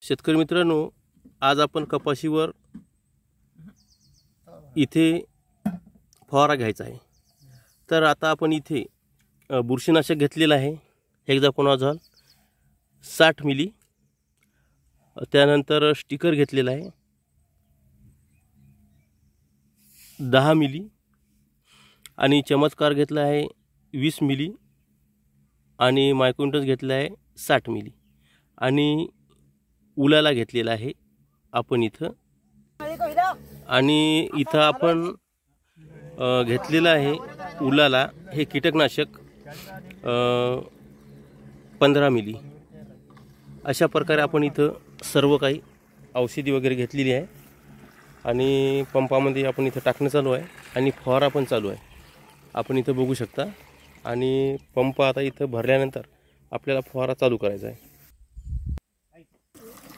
शेतकरी मित्रांनो, आज आपण कपाशीवर इथे फवारा घ्यायचा आहे। तर आता आपण इथे बुरशीनाशक घेतलेलं आहे, हेक्साकोनाझोल 60 मिली, त्यानंतर स्टिकर घेतलेला आहे 10 मिली, आणि चमत्कार घेतला आहे 20 मिली, आणि मायक्रोन्यूटन्स घेतला आहे 60 मिली, आणि उलाला घेतलेला आहे आपण इथं। आणि इथं आपण घेतलेलं आहे उलाला हे कीटकनाशक 15 मिली। अशा प्रकारे आपण इथं सर्व काही औषधी वगैरे घेतलेली आहे, आणि पंपामध्ये आपण इथं टाकणं चालू आहे, आणि फवारा पण चालू आहे, आपण इथं बघू शकता। आणि पंप आता इथं भरल्यानंतर आपल्याला फवारा चालू करायचा आहे।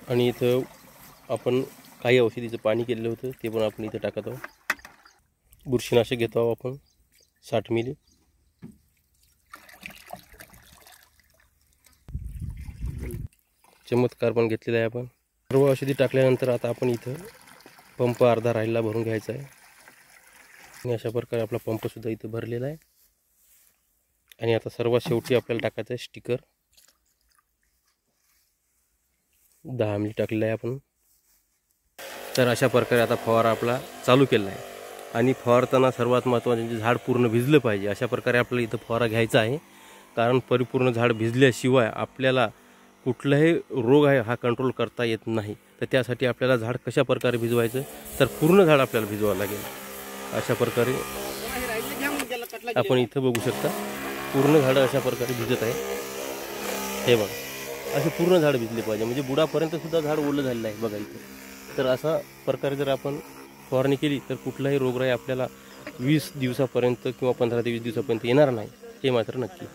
आणि इथं आपण काही औषधीचं पाणी केलेलं होतं ते पण आपण इथं टाकत आहोत। बुरशीनाशक घेतो आहोत आपण 60 मिली। चमत्कार पण घेतलेला आहे आपण। सर्व औषधी टाकल्यानंतर आता आपण इथं पंप अर्धा राहिला भरून घ्यायचा आहे, आणि अशा प्रकारे आपला पंप सुद्धा इथं भरलेला आहे। आणि आता सर्वात शेवटी आपल्याला टाकायचं आहे स्टिकर 10 मिली टाकलेला आहे आपण। तर अशा प्रकारे आता फवारा आपला चालू केला आहे, आणि फवारताना सर्वात महत्त्वाचं म्हणजे झाड पूर्ण भिजलं पाहिजे। अशा प्रकारे आपल्याला इथं फवारा घ्यायचा आहे, कारण परिपूर्ण झाड भिजल्याशिवाय आपल्याला कुठलाही रोग आहे हा कंट्रोल करता येत नाही। तर त्यासाठी आपल्याला झाड कशा प्रकारे भिजवायचं, तर पूर्ण झाड आपल्याला भिजवावं लागेल। अशा प्रकारे आपण इथं बघू शकता, पूर्ण झाडं अशा प्रकारे भिजत आहे। हे बघा, असे पूर्ण झाड भिजले पाहिजे, म्हणजे बुडापर्यंत सुद्धा झाड ओलं झालेलं आहे बघा इथं। तर अशा प्रकारे जर आपण फवारणी केली तर कुठलाही रोगराई आपल्याला 20 दिवसापर्यंत किंवा 15 ते 20 दिवसापर्यंत येणार नाही, हे मात्र नक्की।